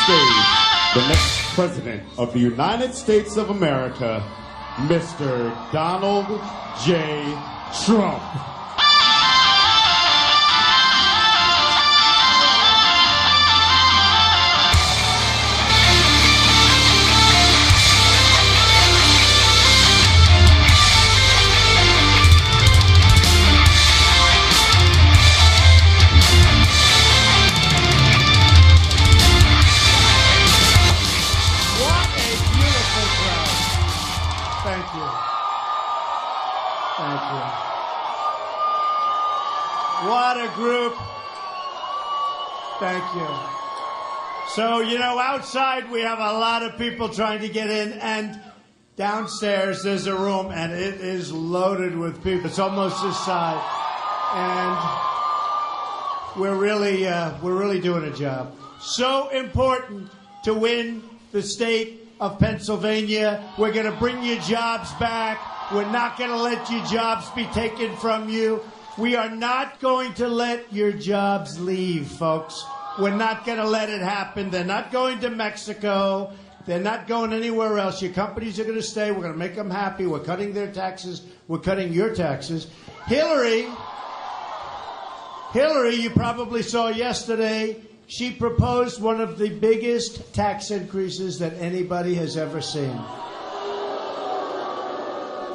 stage the next President of the United States of America, Mr. Donald J. Trump. What a group. Thank you. So, you know, outside we have a lot of people trying to get in, and downstairs there's a room, and it is loaded with people. It's almost this side. And we're really doing a job. So important to win the state of Pennsylvania. We're going to bring your jobs back. We're not going to let your jobs be taken from you. We are not going to let your jobs leave, folks. We're not going to let it happen. They're not going to Mexico. They're not going anywhere else. Your companies are going to stay. We're going to make them happy. We're cutting their taxes. We're cutting your taxes. Hillary, you probably saw yesterday, she proposed one of the biggest tax increases that anybody has ever seen.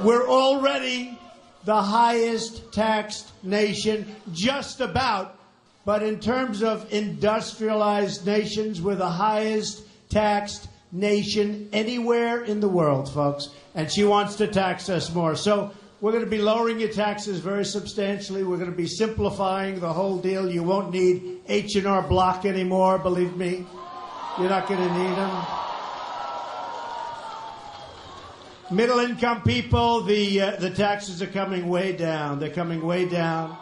We're already the highest taxed nation, just about. But in terms of industrialized nations, we're the highest taxed nation anywhere in the world, folks. And she wants to tax us more. So we're going to be lowering your taxes very substantially. We're going to be simplifying the whole deal. You won't need H&R Block anymore, believe me. You're not going to need them. Middle-income people, the taxes are coming way down. They're coming way down.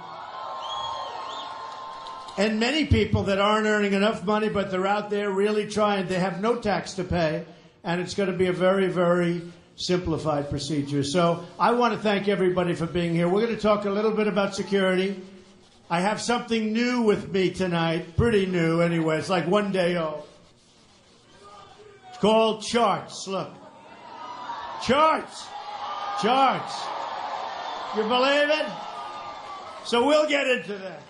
And many people that aren't earning enough money, but they're out there really trying, they have no tax to pay. And it's going to be a very, very simplified procedure. So I want to thank everybody for being here. We're going to talk a little bit about security. I have something new with me tonight. Pretty new, anyway. It's like one day old. It's called charts. Look. Charts. You believe it? So we'll get into that.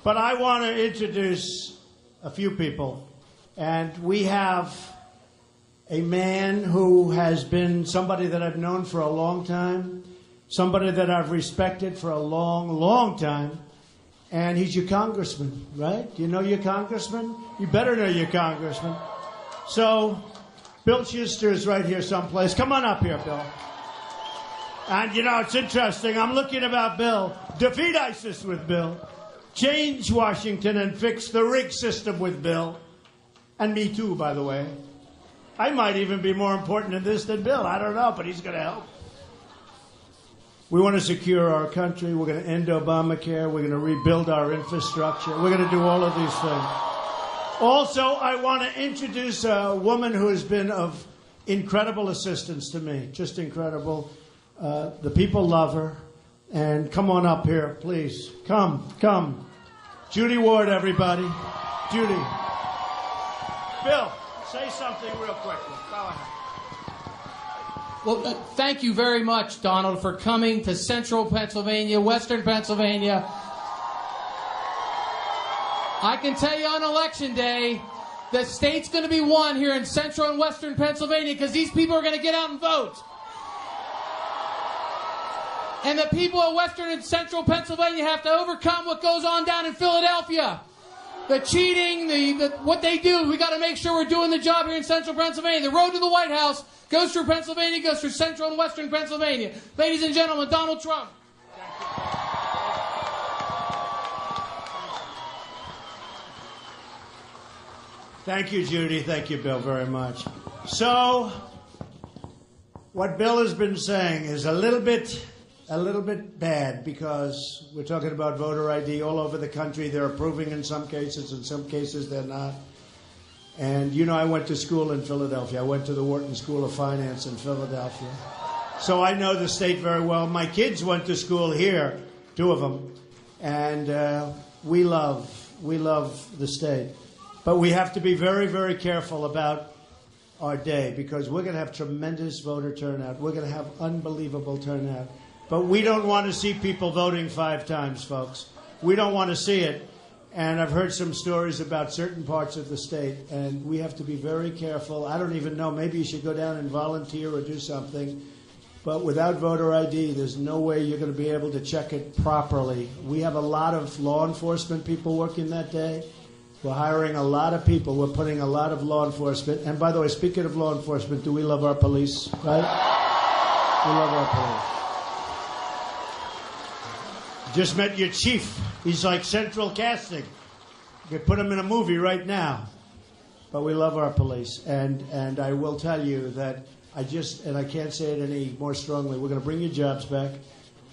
But I want to introduce a few people. And we have a man who has been somebody that I've known for a long time, somebody that I've respected for a long, long time. And he's your congressman, right? Do you know your congressman? You better know your congressman. So Bill Schuster is right here someplace. Come on up here, Bill. And, you know, it's interesting. I'm looking about Bill. Defeat ISIS with Bill. Change Washington and fix the rig system with Bill. And me too, by the way. I might even be more important in this than Bill. I don't know, but he's going to help. We want to secure our country. We're going to end Obamacare. We're going to rebuild our infrastructure. We're going to do all of these things. Also, I want to introduce a woman who has been of incredible assistance to me, just incredible. The people love her. And come on up here, please. Come. Judy Ward, everybody. Judy. Bill, say something real quickly. Go ahead. Well, thank you very much, Donald, for coming to central Pennsylvania, western Pennsylvania. I can tell you on Election Day, the state's going to be won here in central and western Pennsylvania because these people are going to get out and vote. And the people of western and central Pennsylvania have to overcome what goes on down in Philadelphia. The cheating, what they do. We got to make sure we're doing the job here in central Pennsylvania. The road to the White House goes through Pennsylvania, goes through central and western Pennsylvania. Ladies and gentlemen, Donald Trump. Thank you, Judy. Thank you, Bill, very much. So, what Bill has been saying is a little bit bad because we're talking about voter ID all over the country. They're approving in some cases they're not. And, you know, I went to school in Philadelphia. I went to the Wharton School of Finance in Philadelphia. So I know the state very well. My kids went to school here, 2 of them. And we love the state. But we have to be very, very careful about our day because we're going to have tremendous voter turnout. We're going to have unbelievable turnout. But we don't want to see people voting 5 times, folks. We don't want to see it. And I've heard some stories about certain parts of the state, and we have to be very careful. I don't even know. Maybe you should go down and volunteer or do something. But without voter ID, there's no way you're going to be able to check it properly. We have a lot of law enforcement people working that day. We're hiring a lot of people. We're putting a lot of law enforcement. And by the way, speaking of law enforcement, do we love our police, right? We love our police. Just met your chief. He's like central casting. You could put him in a movie right now. But we love our police. And I will tell you that I can't say it any more strongly, we're going to bring your jobs back.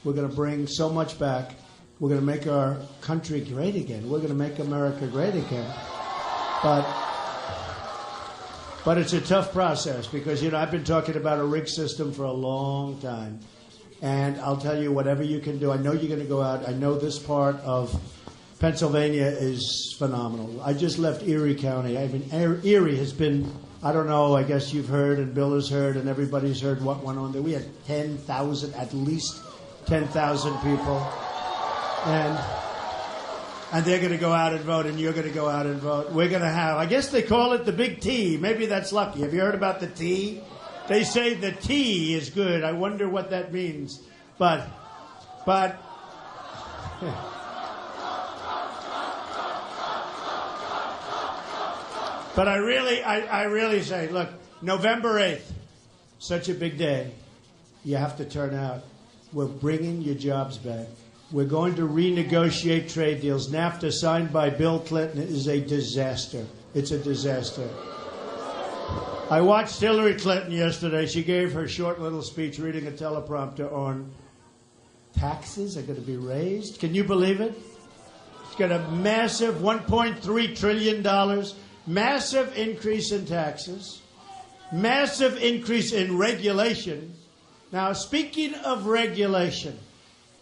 We're going to bring so much back. We're going to make our country great again. We're going to make America great again. But it's a tough process because, I've been talking about a rigged system for a long time. And I'll tell you, whatever you can do, I know you're going to go out. I know this part of Pennsylvania is phenomenal. I just left Erie County. Erie has been, I don't know, I guess you've heard and Bill has heard and everybody's heard what went on there. We had 10,000, at least 10,000 people. And they're going to go out and vote, and you're going to go out and vote. We're going to have, I guess they call it the big T. Maybe that's lucky. Have you heard about the T? They say the tea is good. I wonder what that means. But I really say, look, November 8th, such a big day. You have to turn out. We're bringing your jobs back. We're going to renegotiate trade deals. NAFTA, signed by Bill Clinton, is a disaster. It's a disaster. I watched Hillary Clinton yesterday. She gave her short little speech reading a teleprompter on taxes are going to be raised. Can you believe it? It's got a massive $1.3 trillion, massive increase in taxes, massive increase in regulation. Now, speaking of regulation,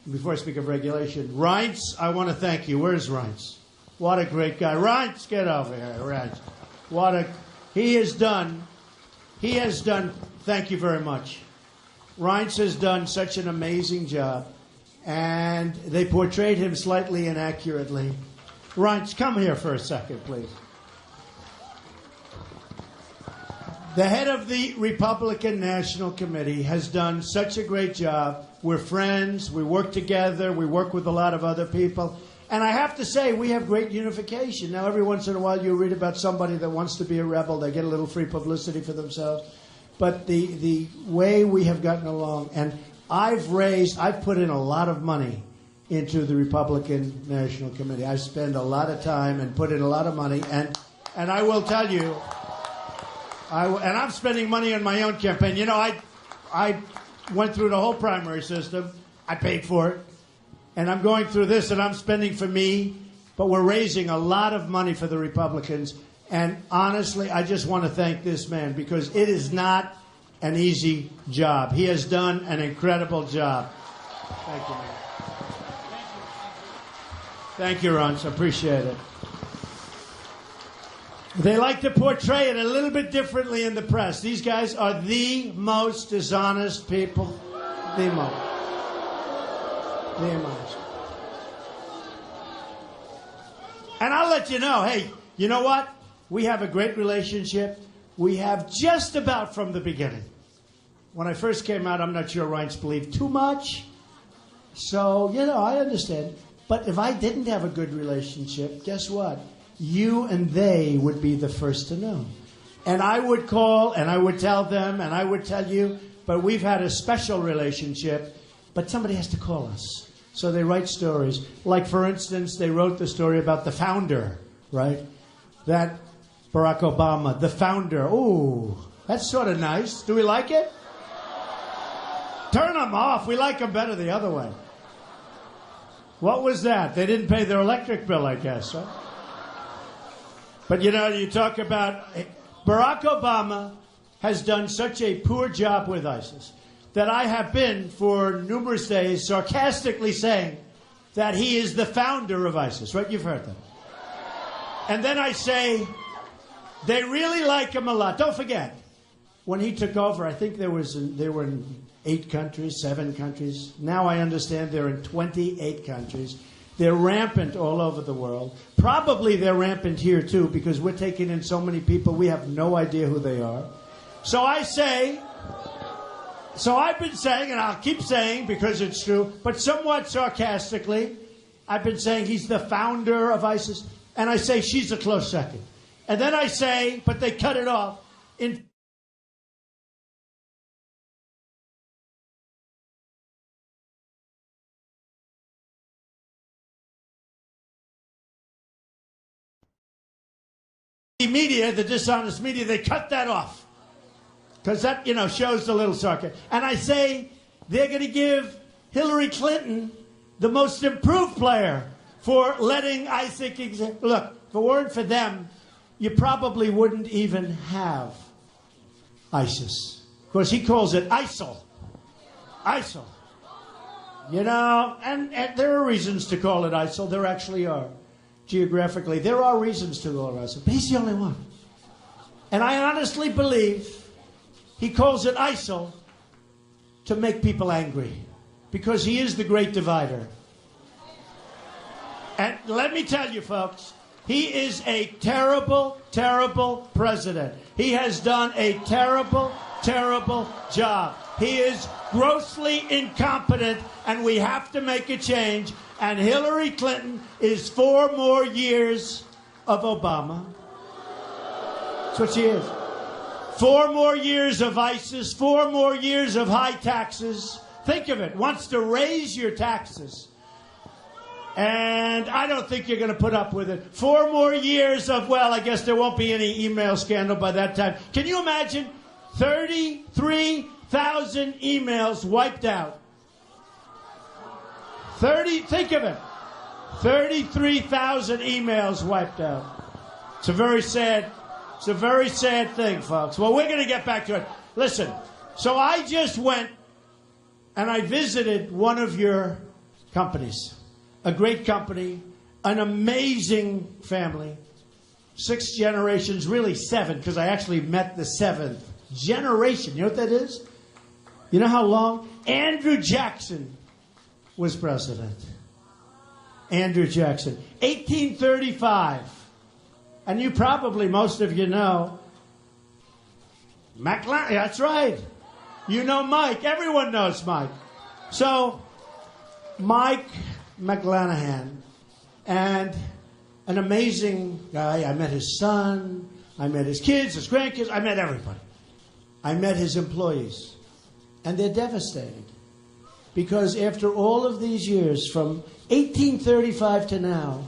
before I speak of regulation, Reince, I want to thank you. Where's Reince? What a great guy. Reince, get over here, Reince. He has done, thank you very much. Reince has done such an amazing job, and they portrayed him slightly inaccurately. Reince, come here for a second, please. The head of the Republican National Committee has done such a great job. We're friends. We work together. We work with a lot of other people. And I have to say, we have great unification. Now, every once in a while, you read about somebody that wants to be a rebel. They get a little free publicity for themselves. But the way we have gotten along, and I've put in a lot of money into the Republican National Committee. I spend a lot of time and put in a lot of money. And I will tell you, and I'm spending money on my own campaign. I went through the whole primary system. I paid for it. And I'm going through this, and I'm spending for me. But we're raising a lot of money for the Republicans. And honestly, I just want to thank this man, because it is not an easy job. He has done an incredible job. Thank you, man. Thank you, Ron. I appreciate it. They like to portray it a little bit differently in the press. These guys are the most dishonest people. The most. The most. And I'll let you know, hey, you know what? We have a great relationship. We have just about from the beginning. When I first came out, I'm not sure Reince believed too much. So, I understand. But if I didn't have a good relationship, guess what? You and they would be the first to know. And I would call, and I would tell them, and I would tell you, but we've had a special relationship, but somebody has to call us. So they write stories. Like, for instance, they wrote the story about the founder, right? That Barack Obama, the founder. Ooh, that's sort of nice. Do we like it? Turn them off. We like them better the other way. What was that? They didn't pay their electric bill, I guess, right? But, you talk about Barack Obama has done such a poor job with ISIS that I have been, for numerous days, sarcastically saying that he is the founder of ISIS, right? You've heard that. And then I say, they really like him a lot. Don't forget, when he took over, I think they were in 8 countries, 7 countries. Now I understand they're in 28 countries. They're rampant all over the world. Probably they're rampant here, too, because we're taking in so many people, we have no idea who they are. So I've been saying, and I'll keep saying because it's true, but somewhat sarcastically, I've been saying he's the founder of ISIS, and I say she's a close second. And then I say, but they cut it off, in the media, the dishonest media, they cut that off. Because that, shows a little sarcasm. And I say they're going to give Hillary Clinton the most improved player for letting ISIS exist. Look, if it weren't for them, you probably wouldn't even have ISIS. Of course, he calls it ISIL. ISIL. And there are reasons to call it ISIL. There actually are. Geographically, there are reasons to call it ISIL. But he's the only one. And I honestly believe he calls it ISIL to make people angry. Because he is the great divider. And let me tell you, folks, he is a terrible, terrible president. He has done a terrible, terrible job. He is grossly incompetent, and we have to make a change. And Hillary Clinton is 4 more years of Obama. That's what she is. 4 more years of ISIS, 4 more years of high taxes. Think of it, wants to raise your taxes. And I don't think you're going to put up with it. 4 more years of, well, I guess there won't be any email scandal by that time. Can you imagine 33,000 emails wiped out? Think of it. 33,000 emails wiped out. It's a very sad thing, folks. Well, we're going to get back to it. Listen, so I just went and I visited one of your companies. A great company, an amazing family. 6 generations, really 7, because I actually met the 7th generation. You know what that is? You know how long? Andrew Jackson was president. Andrew Jackson. 1835. And you probably, most of you know, McLaren. That's right. You know Mike. Everyone knows Mike. So, Mike McLanahan, and an amazing guy. I met his son. I met his kids, his grandkids. I met everybody. I met his employees. And they're devastated. Because after all of these years, from 1835 to now,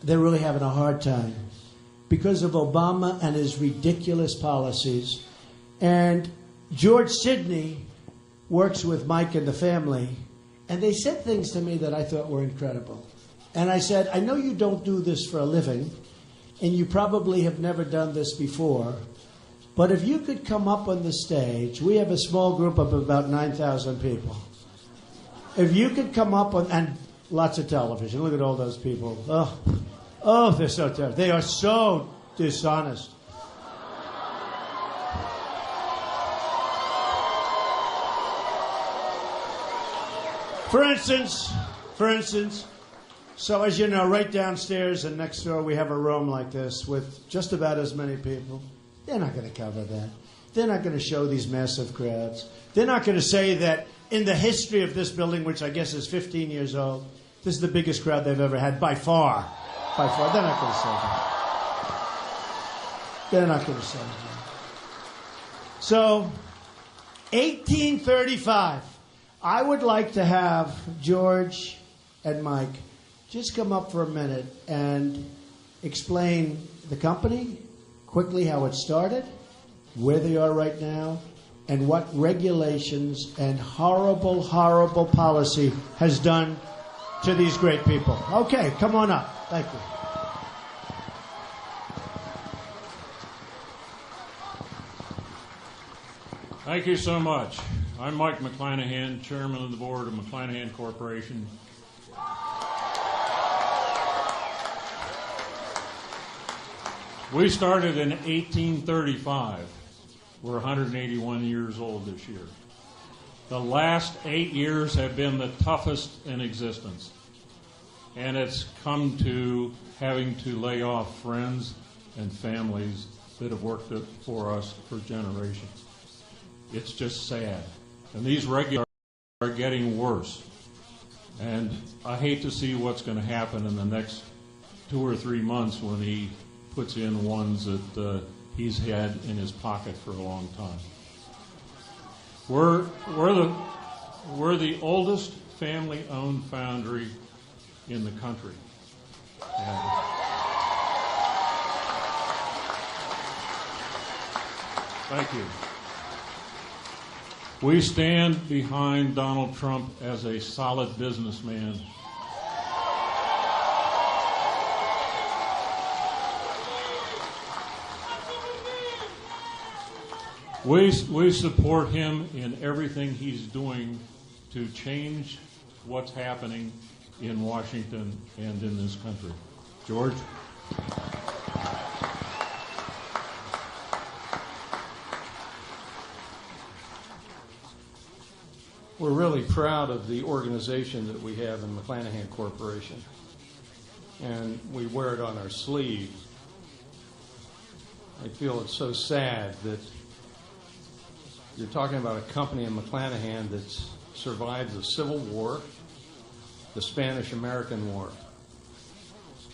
they're really having a hard time because of Obama and his ridiculous policies. And George Sidney works with Mike and the family, and they said things to me that I thought were incredible. And I said, I know you don't do this for a living, and you probably have never done this before, but if you could come up on the stage, we have a small group of about 9,000 people. If you could come up on, and lots of television, look at all those people. Oh, they're so terrible. They are so dishonest. For instance, so as you know, right downstairs and next door we have a room like this with just about as many people. They're not going to cover that. They're not going to show these massive crowds. They're not going to say that in the history of this building, which I guess is 15 years old, this is the biggest crowd they've ever had by far. By far. They're not going to say that. They're not going to say that. So, 1835. I would like to have George and Mike just come up for a minute and explain the company, quickly how it started, where they are right now, and what regulations and horrible, horrible policy has done to these great people. Okay, come on up. Thank you. Thank you so much. I'm Mike McClanahan, Chairman of the Board of McClanahan Corporation. We started in 1835. We're 181 years old this year. The last 8 years have been the toughest in existence. And it's come to having to lay off friends and families that have worked for us for generations. It's just sad. And these regulars are getting worse. And I hate to see what's going to happen in the next 2 or 3 months when he puts in ones that he's had in his pocket for a long time. We're the oldest family-owned foundry in the country. And thank you. We stand behind Donald Trump as a solid businessman. We support him in everything he's doing to change what's happening in Washington and in this country. George? We're really proud of the organization that we have in McClanahan Corporation, and we wear it on our sleeve. I feel it's so sad that you're talking about a company in McClanahan that's survived the Civil War, the Spanish-American War,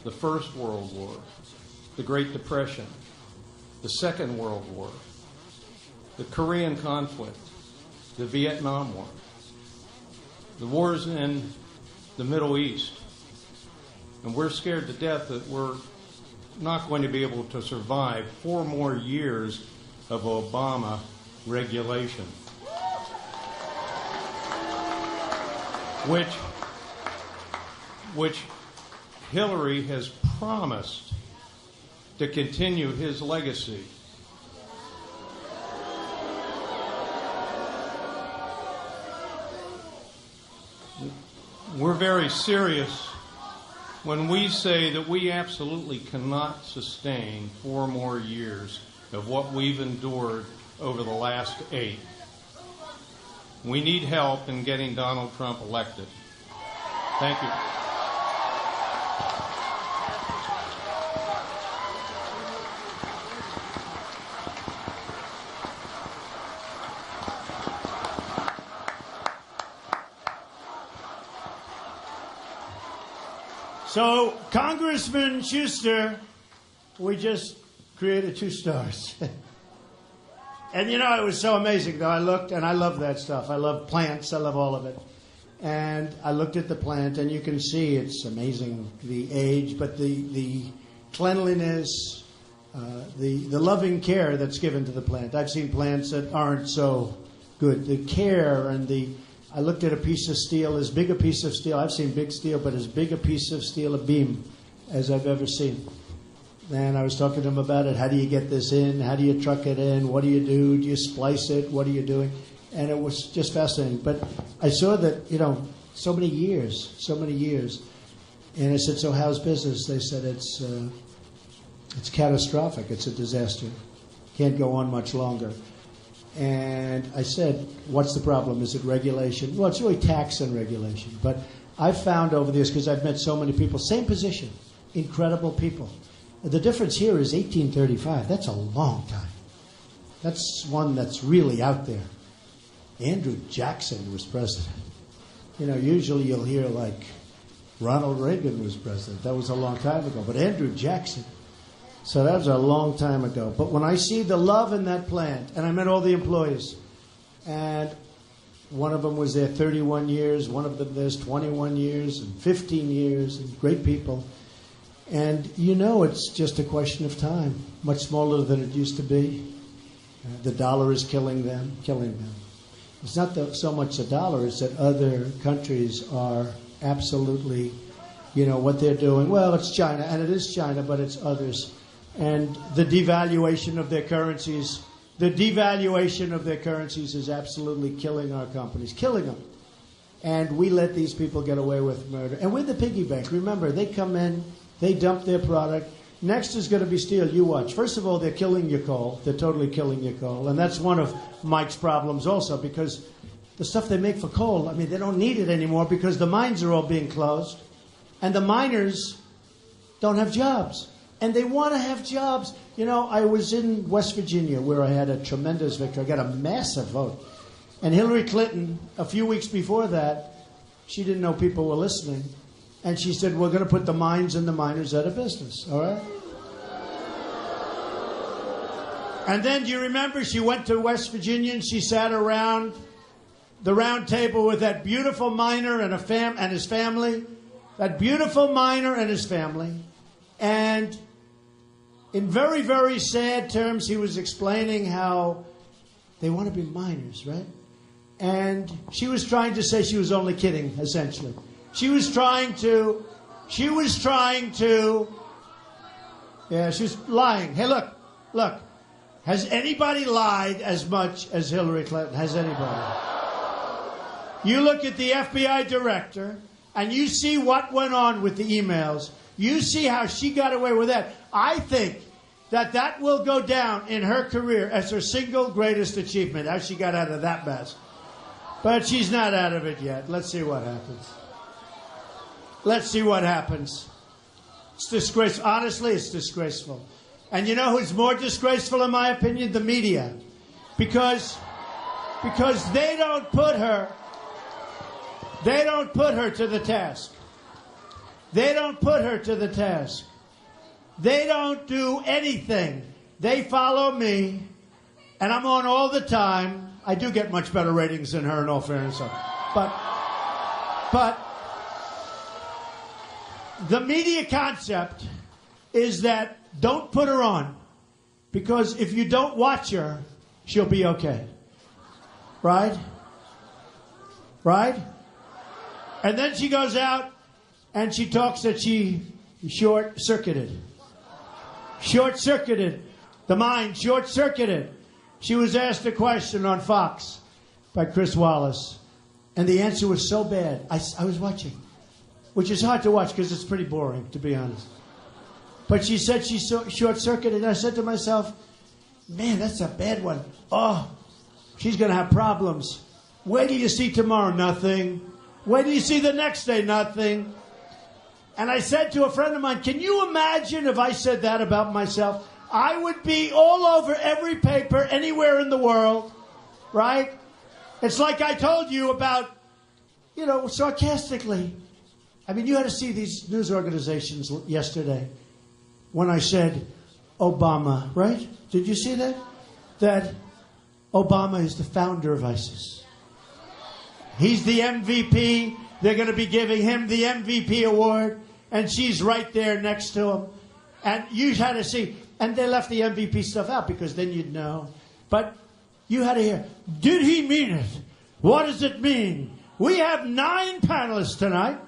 the First World War, the Great Depression, the Second World War, the Korean conflict, the Vietnam War, the wars in the Middle East. And we're scared to death that we're not going to be able to survive 4 more years of Obama regulation, which Hillary has promised to continue his legacy. We're very serious when we say that we absolutely cannot sustain 4 more years of what we've endured over the last 8. We need help in getting Donald Trump elected. Thank you. So, Congressman Schuster, we just created 2 stars. And you know, it was so amazing, though. I looked, and I love that stuff. I love plants. I love all of it. And I looked at the plant, and you can see it's amazing, the age, but the cleanliness, the loving care that's given to the plant. I've seen plants that aren't so good. The care and I looked at a piece of steel, as big a piece of steel. I've seen big steel, but as big a piece of steel, a beam, as I've ever seen. And I was talking to him about it. How do you get this in? How do you truck it in? What do you do? Do you splice it? What are you doing? And it was just fascinating. But I saw that, so many years. And I said, so how's business? They said, it's catastrophic. It's a disaster. Can't go on much longer. And I said, what's the problem? Is it regulation? Well, it's really tax and regulation. But I've found over the years, because I've met so many people, same position, incredible people. The difference here is 1835. That's a long time. That's one that's really out there. Andrew Jackson was president. Usually you'll hear like Ronald Reagan was president. That was a long time ago. But Andrew Jackson, so that was a long time ago. But when I see the love in that plant, and I met all the employees, and one of them was there 31 years, one of them there's 21 years, and 15 years, and great people. And it's just a question of time, much smaller than it used to be. The dollar is killing them. It's not so much the dollar, it's that other countries are absolutely, what they're doing. Well, it's China, and it is China, but it's others. And the devaluation of their currencies is absolutely killing our companies, killing them. And we let these people get away with murder. And we're the piggy bank. Remember, they come in, they dump their product, Next is going to be steel. You watch. First of all, they're killing your coal. They're totally killing your coal. And that's one of Mike's problems also, because the stuff they make for coal, I mean, they don't need it anymore because the mines are all being closed. And the miners don't have jobs. And they want to have jobs. You know, I was in West Virginia where I had a tremendous victory. I got a massive vote. And Hillary Clinton, a few weeks before that, she didn't know people were listening. And she said, we're going to put the mines and the miners out of business, all right? And then, do you remember, she went to West Virginia and she sat around the round table with that beautiful miner and his family. That beautiful miner and his family. And in very, very sad terms, he was explaining how they want to be miners, right? And she was trying to say she was only kidding, essentially. She was lying. Hey, look. Has anybody lied as much as Hillary Clinton? Has anybody? You look at the FBI director, and you see what went on with the emails. You see how she got away with that. I think that will go down in her career as her single greatest achievement, how she got out of that mess. But she's not out of it yet. Let's see what happens. Let's see what happens. It's disgraceful. Honestly, it's disgraceful. And you know who's more disgraceful, in my opinion? The media. Because they don't put her to the task. They don't put her to the task. They don't do anything. They follow me, and I'm on all the time. I do get much better ratings than her, in all fairness. But the media concept is that don't put her on, because if you don't watch her, she'll be okay. Right? Right? And then she goes out and she talks that she short-circuited. Short-circuited. The mind short-circuited. She was asked a question on Fox by Chris Wallace, and the answer was so bad. I was watching, which is hard to watch because it's pretty boring, to be honest. But she said she short-circuited, and I said to myself, man, that's a bad one. Oh, she's going to have problems. Wait till you see tomorrow, nothing. Wait till you see the next day, nothing. And I said to a friend of mine, can you imagine if I said that about myself? I would be all over every paper anywhere in the world, right? It's like I told you about, sarcastically. I mean, you had to see these news organizations yesterday when I said Obama, right? Did you see that? That Obama is the founder of ISIS. He's the MVP. They're going to be giving him the MVP award, and she's right there next to him. And you had to see, and they left the MVP stuff out because then you'd know. But you had to hear, did he mean it? What does it mean? We have 9 panelists tonight.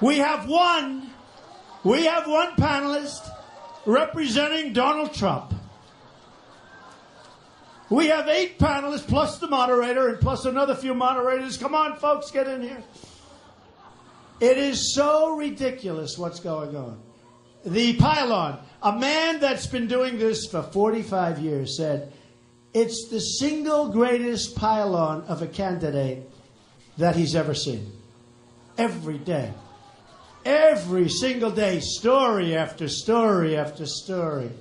We have one panelist representing Donald Trump. We have 8 panelists plus the moderator and plus another few moderators. Come on, folks, get in here. It is so ridiculous what's going on. The pylon, a man that's been doing this for 45 years said, it's the single greatest pylon of a candidate that he's ever seen. Every day. Every single day, story after story after story.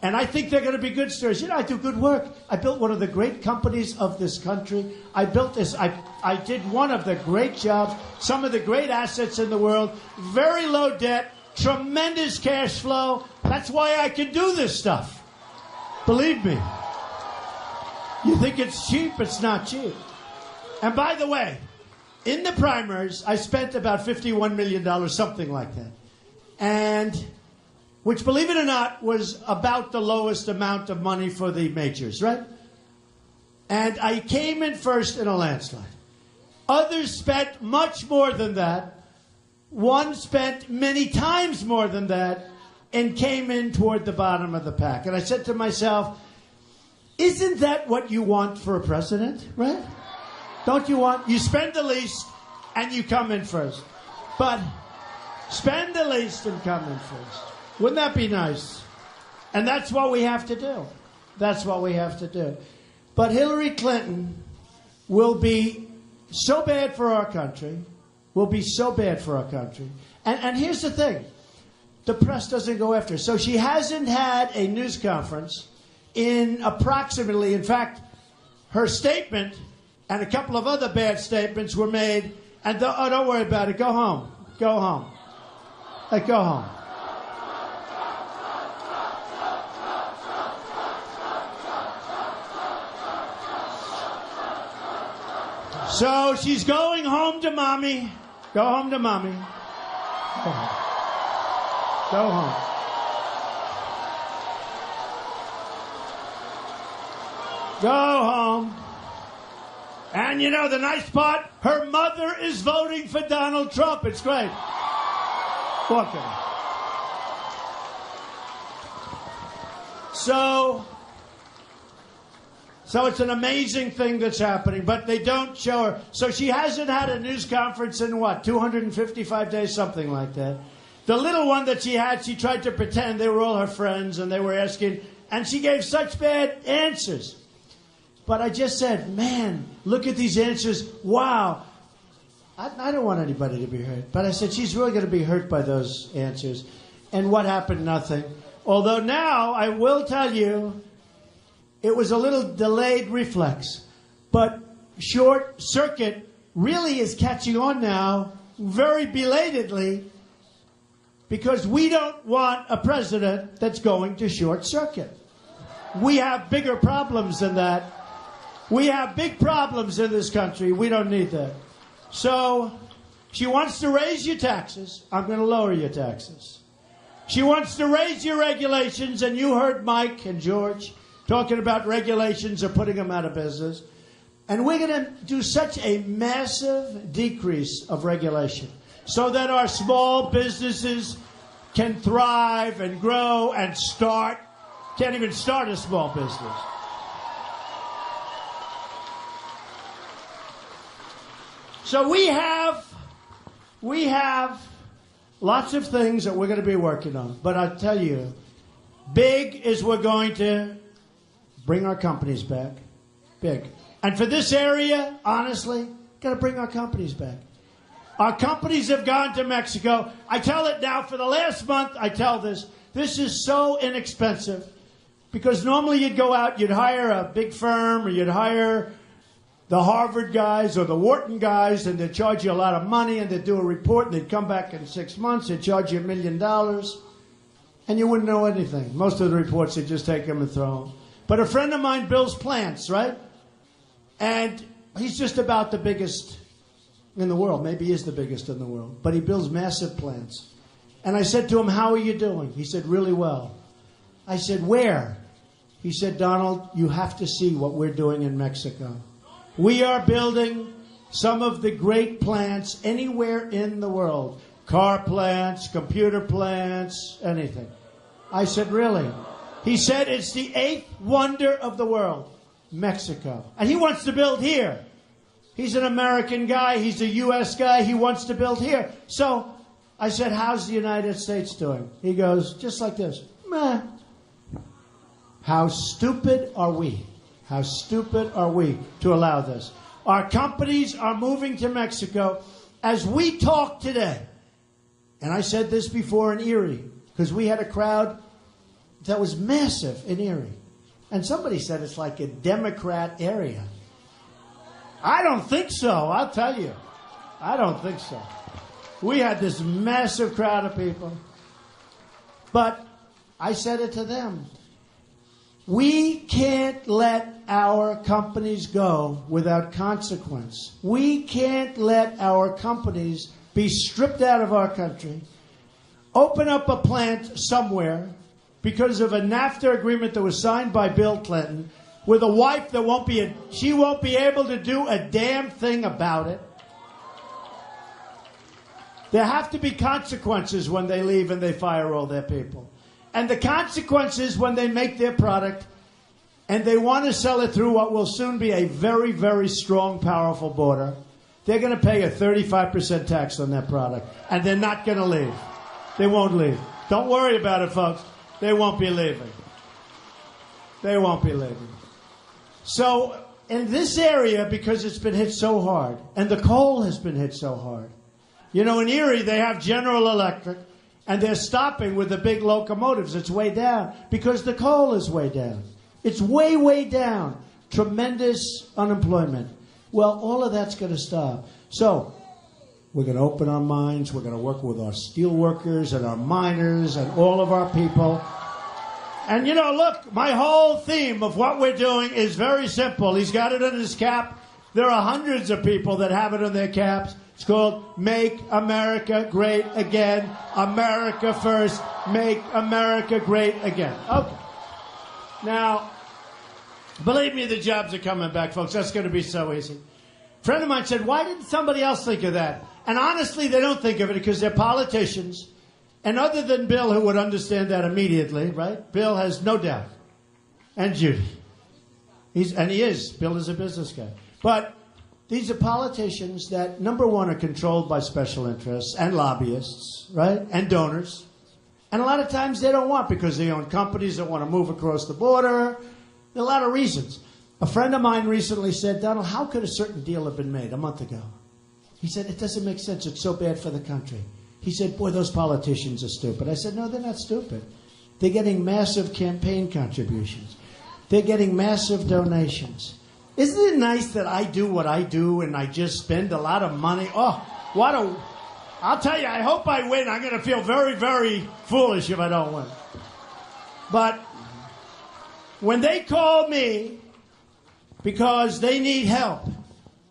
And I think they're going to be good stories. I do good work. I built one of the great companies of this country. I built this. I did one of the great jobs, some of the great assets in the world, very low debt, tremendous cash flow. That's why I can do this stuff. Believe me. You think it's cheap? It's not cheap. And by the way, in the primaries, I spent about $51 million, something like that. And which, believe it or not, was about the lowest amount of money for the majors, right? And I came in first in a landslide. Others spent much more than that. One spent many times more than that and came in toward the bottom of the pack. And I said to myself, isn't that what you want for a president, right? Don't you want? You spend the least and you come in first. But Spend the least and come in first. Wouldn't that be nice? And that's what we have to do. That's what we have to do. But Hillary Clinton will be so bad for our country, will be so bad for our country. And here's the thing. The press doesn't go after her. So she hasn't had a news conference in approximately, in fact, her statement and a couple of other bad statements were made. And don't worry about it. Go home. Go home. Go home. So she's going home to mommy. Go home to mommy. Go home. Go home. Go home. And you know the nice part? Her mother is voting for Donald Trump. It's great. Walk in. So it's an amazing thing that's happening, but they don't show her. So she hasn't had a news conference in, 255 days, something like that. The little one that she had, she tried to pretend they were all her friends, and they were asking, and she gave such bad answers. But I just said, man, look at these answers. Wow. I don't want anybody to be hurt. But I said, she's really going to be hurt by those answers. And what happened? Nothing. Although now, I will tell you, it was a little delayed reflex. But short circuit really is catching on now, very belatedly, because we don't want a president that's going to short circuit. We have bigger problems than that. We have big problems in this country. We don't need that. So she wants to raise your taxes. I'm going to lower your taxes. She wants to raise your regulations, and you heard Mike and George talking about regulations or putting them out of business. And we're going to do such a massive decrease of regulation so that our small businesses can thrive and grow and start. Can't even start a small business. So we have lots of things that we're going to be working on. But I'll tell you, big is we're going to bring our companies back. Big. And for this area, honestly, got to bring our companies back. Our companies have gone to Mexico. I tell it now for the last month, I tell this. This is so inexpensive. Because normally you'd go out, you'd hire a big firm, or you'd hire the Harvard guys or the Wharton guys, and they'd charge you a lot of money, and they'd do a report, and they'd come back in 6 months, they'd charge you $1 million, and you wouldn't know anything. Most of the reports, they'd just take them and throw them. But a friend of mine builds plants, right? And he's just about the biggest in the world. Maybe he is the biggest in the world. But he builds massive plants. And I said to him, how are you doing? He said, really well. I said, where? He said, Donald, you have to see what we're doing in Mexico. We are building some of the great plants anywhere in the world. Car plants, computer plants, anything. I said, really? He said, it's the 8th wonder of the world, Mexico. And he wants to build here. He's an American guy. He's a U.S. guy. He wants to build here. So I said, how's the United States doing? He goes, just like this. Meh. How stupid are we? How stupid are we to allow this? Our companies are moving to Mexico as we talk today. And I said this before in Erie, because we had a crowd that was massive in Erie. And somebody said it's like a Democrat area. I don't think so, I'll tell you. I don't think so. We had this massive crowd of people. But I said it to them. We can't let our companies go without consequence. We can't let our companies be stripped out of our country, open up a plant somewhere because of a NAFTA agreement that was signed by Bill Clinton with a wife that she won't be able to do a damn thing about it. There have to be consequences when they leave and they fire all their people. And the consequences when they make their product and they want to sell it through what will soon be a very, very strong, powerful border. they're going to pay a 35% tax on that product, and they're not going to leave. They won't leave. Don't worry about it, folks. They won't be leaving. They won't be leaving. So in this area, because it's been hit so hard, and the coal has been hit so hard, you know, in Erie, they have General Electric, and they're stopping with the big locomotives. It's way down because the coal is way down. It's way, way down. Tremendous unemployment. Well, all of that's going to stop. So we're going to open our minds. We're going to work with our steel workers and our miners and all of our people. And, you know, look, my whole theme of what we're doing is very simple. He's got it on his cap. There are hundreds of people that have it on their caps. It's called Make America Great Again. America first. Make America Great Again. Okay. Now, believe me, the jobs are coming back, folks. That's going to be so easy. A friend of mine said, why didn't somebody else think of that? And honestly, they don't think of it because they're politicians. And other than Bill, who would understand that immediately, right? Bill has no doubt. And Judy. He is. Bill is a business guy. But these are politicians that, number one, are controlled by special interests and lobbyists, right? And donors. And a lot of times they don't want because they own companies that want to move across the border. There are a lot of reasons. A friend of mine recently said, Donald, how could a certain deal have been made a month ago? He said, it doesn't make sense. It's so bad for the country. He said, boy, those politicians are stupid. I said, no, they're not stupid. They're getting massive campaign contributions. They're getting massive donations. Isn't it nice that I do what I do and I just spend a lot of money? Oh, I'll tell you, I hope I win. I'm going to feel very, very foolish if I don't win. But when they call me because they need help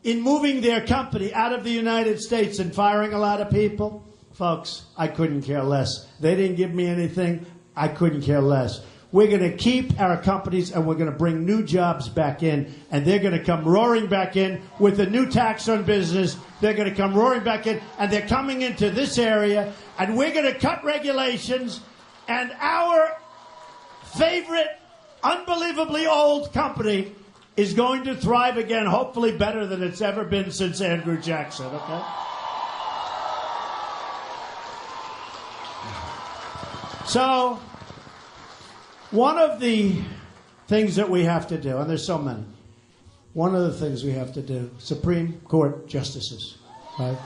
in moving their company out of the United States and firing a lot of people, folks, I couldn't care less. They didn't give me anything. I couldn't care less. We're going to keep our companies and we're going to bring new jobs back in, and they're going to come roaring back in with a new tax on business. They're going to come roaring back in, and they're coming into this area, and we're going to cut regulations, and our favorite, unbelievably old company is going to thrive again, hopefully better than it's ever been since Andrew Jackson, okay? So, one of the things that we have to do, and there's so many, one of the things we have to do, Supreme Court justices, right?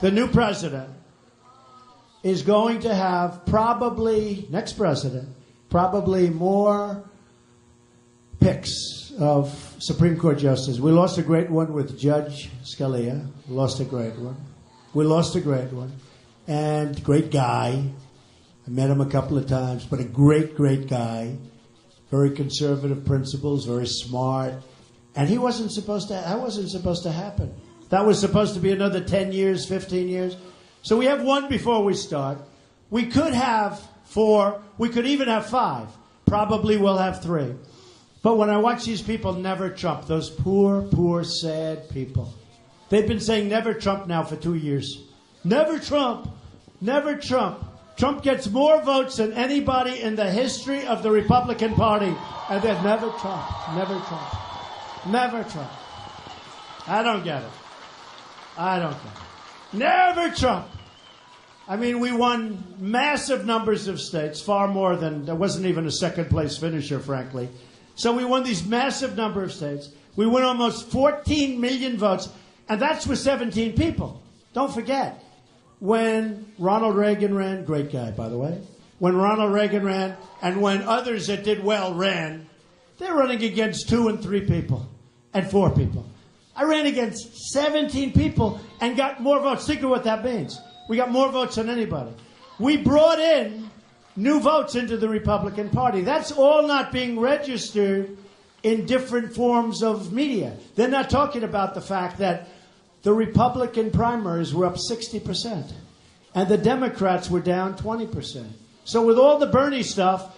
The new president is going to have probably, next president, probably more picks of Supreme Court justices. We lost a great one with Judge Scalia. We lost a great one. We lost a great one. And great guy. I met him a couple of times, but a great, great guy. Very conservative principles, very smart. And that wasn't supposed to happen. That was supposed to be another 10 years, 15 years. So we have one before we start. We could have 4. We could even have 5. Probably we'll have 3. But when I watch these people never Trump, those poor, poor, sad people. They've been saying never Trump now for 2 years. Never Trump. Never Trump. Trump gets more votes than anybody in the history of the Republican Party. And then never Trump. Never Trump. Never Trump. I don't get it. I don't get it. Never Trump. I mean, we won massive numbers of states, far more than, there wasn't even a second place finisher, frankly. So we won these massive number of states. We won almost 14 million votes, and that's with 17 people. Don't forget, when Ronald Reagan ran, great guy, by the way, when Ronald Reagan ran, and when others that did well ran, they're running against 2 and 3 people and 4 people. I ran against 17 people and got more votes. Think of what that means. We got more votes than anybody. We brought in new votes into the Republican Party. That's all not being registered in different forms of media. They're not talking about the fact that the Republican primaries were up 60% and the Democrats were down 20%. So with all the Bernie stuff,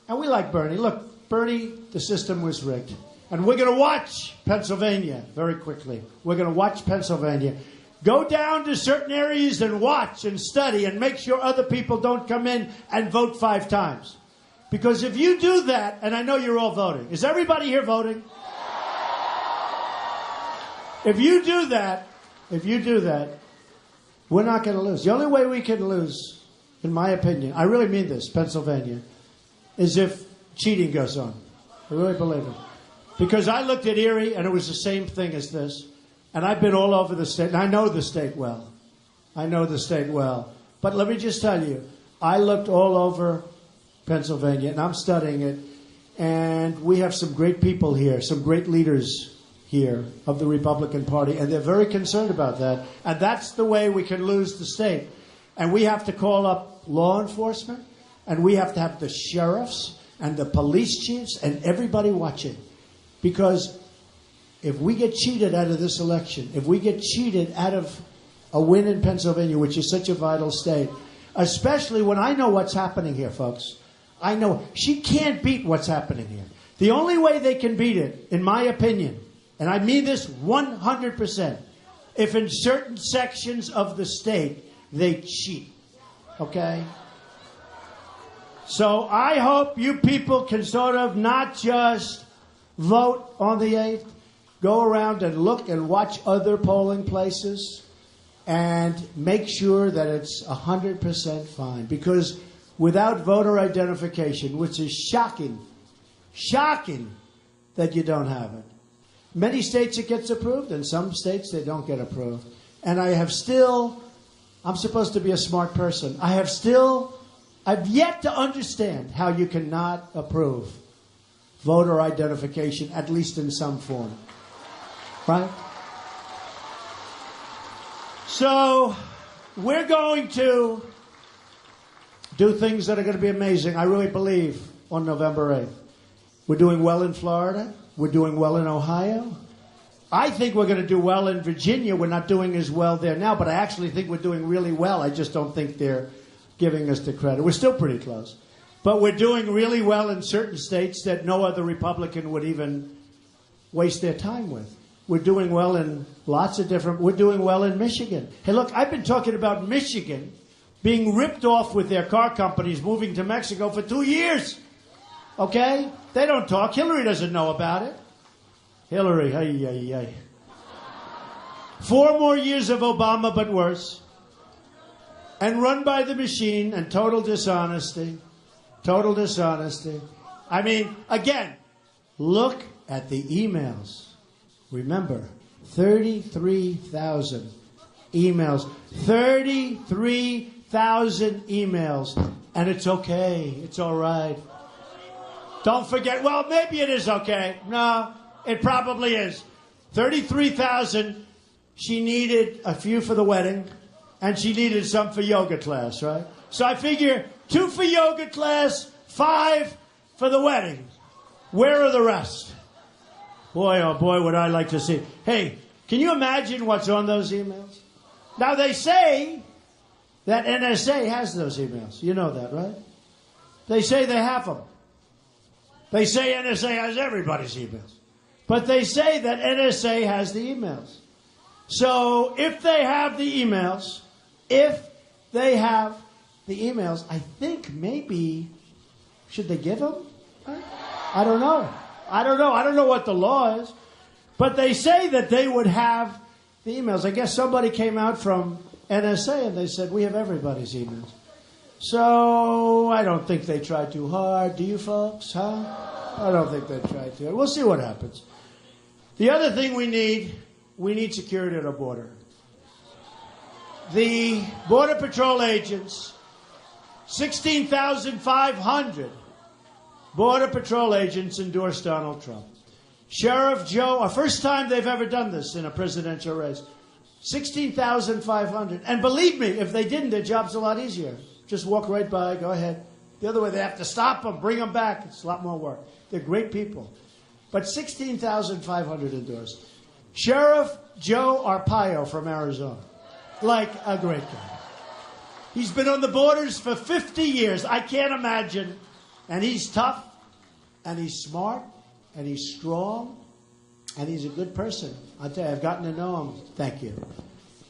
and we like Bernie. Look, Bernie, the system was rigged. And we're going to watch Pennsylvania very quickly. We're going to watch Pennsylvania. Go down to certain areas and watch and study and make sure other people don't come in and vote 5 times. Because if you do that, and I know you're all voting. Is everybody here voting? If you do that, if you do that, we're not going to lose. The only way we can lose, in my opinion, I really mean this, Pennsylvania, is if cheating goes on. I really believe it. Because I looked at Erie, and it was the same thing as this. And I've been all over the state, and I know the state well. I know the state well. But let me just tell you, I looked all over Pennsylvania, and I'm studying it, and we have some great people here, some great leaders here of the Republican Party, and they're very concerned about that. And that's the way we can lose the state. And we have to call up law enforcement, and we have to have the sheriffs and the police chiefs and everybody watching. Because if we get cheated out of this election, if we get cheated out of a win in Pennsylvania, which is such a vital state, especially when I know what's happening here, folks. I know she can't beat what's happening here. The only way they can beat it, in my opinion, and I mean this 100%, if in certain sections of the state they cheat. Okay? So I hope you people can sort of not just vote on the 8th, go around and look and watch other polling places and make sure that it's 100% fine. Because without voter identification, which is shocking that you don't have it. Many states it gets approved, and some states they don't get approved. And I'm supposed to be a smart person. I've yet to understand how you cannot approve voter identification, at least in some form. Right? So, we're going to do things that are going to be amazing, I really believe, on November 8th. We're doing well in Florida. We're doing well in Ohio. I think we're going to do well in Virginia. We're not doing as well there now, but I actually think we're doing really well. I just don't think they're giving us the credit. We're still pretty close. But we're doing really well in certain states that no other Republican would even waste their time with. We're doing well in we're doing well in Michigan. Hey, look, I've been talking about Michigan being ripped off with their car companies moving to Mexico for 2 years. Okay? They don't talk. Hillary doesn't know about it. Hillary, hey. 4 more years of Obama, but worse. And run by the machine and total dishonesty. Total dishonesty. I mean, again, look at the emails. Remember, 33,000 emails. 33,000 emails. And it's okay. It's all right. Don't forget, well, maybe it is okay. No, it probably is. 33,000. She needed a few for the wedding, and she needed some for yoga class, right? So I figure 2 for yoga class, 5 for the wedding. Where are the rest? Boy, oh boy, would I like to see. Hey, can you imagine what's on those emails? Now, they say that NSA has those emails. You know that, right? They say they have them. They say NSA has everybody's emails. But they say that NSA has the emails. So if they have the emails, I think should they give them? I don't know. I don't know what the law is. But they say that they would have the emails. I guess somebody came out from NSA and they said, we have everybody's emails. So I don't think they tried too hard. Do you folks? Huh? I don't think they tried too hard. We'll see what happens. The other thing we need security at our border. The Border Patrol agents, 16,500 Border Patrol agents endorsed Donald Trump. Sheriff Joe, first time they've ever done this in a presidential race. 16,500. And believe me, if they didn't, their job's a lot easier. Just walk right by, go ahead. The other way, they have to stop them, bring them back. It's a lot more work. They're great people. But 16,500 endorsed. Sheriff Joe Arpaio from Arizona. Like a great guy. He's been on the borders for 50 years. I can't imagine. And he's tough, and he's smart, and he's strong, and he's a good person. I'll tell you, I've gotten to know him. Thank you.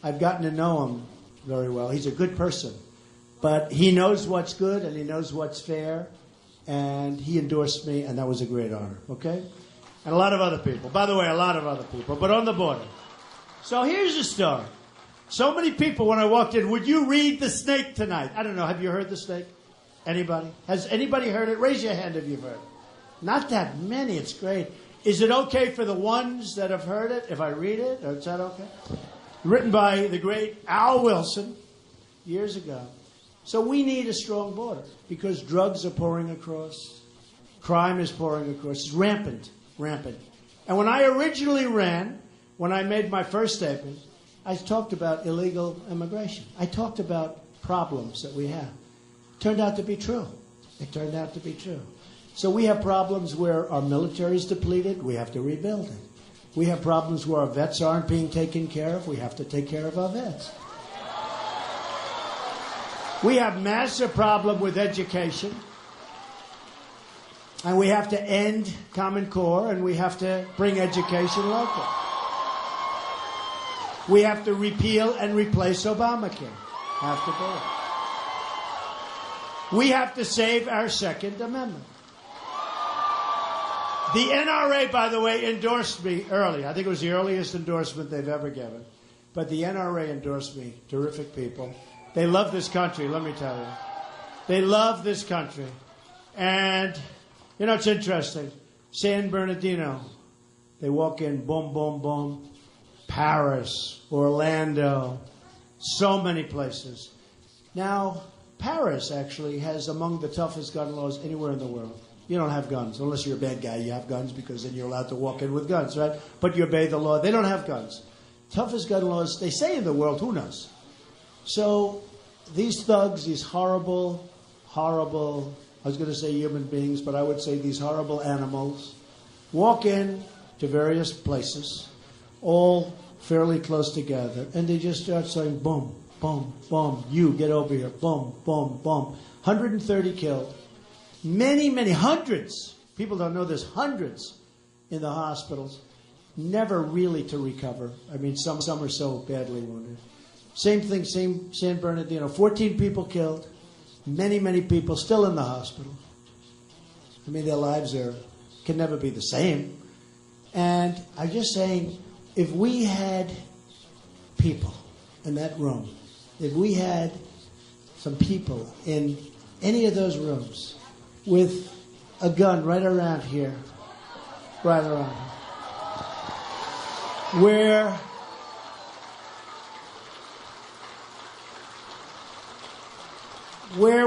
I've gotten to know him very well. He's a good person. But he knows what's good, and he knows what's fair, and he endorsed me, and that was a great honor, okay? And a lot of other people. By the way, a lot of other people, but on the border. So here's the story. So many people, when I walked in, would you read The Snake tonight? I don't know. Have you heard The Snake? Anybody? Has anybody heard it? Raise your hand if you've heard it. Not that many. It's great. Is it okay for the ones that have heard it if I read it? Or is that okay? Written by the great Al Wilson years ago. So we need a strong border because drugs are pouring across. Crime is pouring across. It's rampant, rampant. And when I originally ran, when I made my first statement, I talked about illegal immigration. I talked about problems that we have. Turned out to be true. It turned out to be true. So we have problems where our military is depleted. We have to rebuild it. We have problems where our vets aren't being taken care of. We have to take care of our vets. We have massive problem with education. And we have to end Common Core, and we have to bring education local. We have to repeal and replace Obamacare. Have to do it. We have to save our Second Amendment. The NRA, by the way, endorsed me early. I think it was the earliest endorsement they've ever given. But the NRA endorsed me. Terrific people. They love this country, let me tell you. They love this country. And, you know, it's interesting. San Bernardino, they walk in, boom, boom, boom. Paris, Orlando, so many places. Now, Paris actually has among the toughest gun laws anywhere in the world. You don't have guns. Unless you're a bad guy, you have guns because then you're allowed to walk in with guns, right? But you obey the law. They don't have guns. Toughest gun laws, they say in the world, who knows? So these thugs, these horrible, horrible, I was going to say human beings, but I would say these horrible animals, walk in to various places, all fairly close together, and they just start saying, boom, boom, boom, you get over here, boom, boom, boom. 130 killed. Many, many, hundreds, people don't know this, hundreds in the hospitals, never really to recover. I mean, some are so badly wounded. Same thing, San Bernardino, 14 people killed, many, many people still in the hospital. I mean, their lives can never be the same. And I'm just saying, if we had people in that room, if we had some people in any of those rooms with a gun right around here, where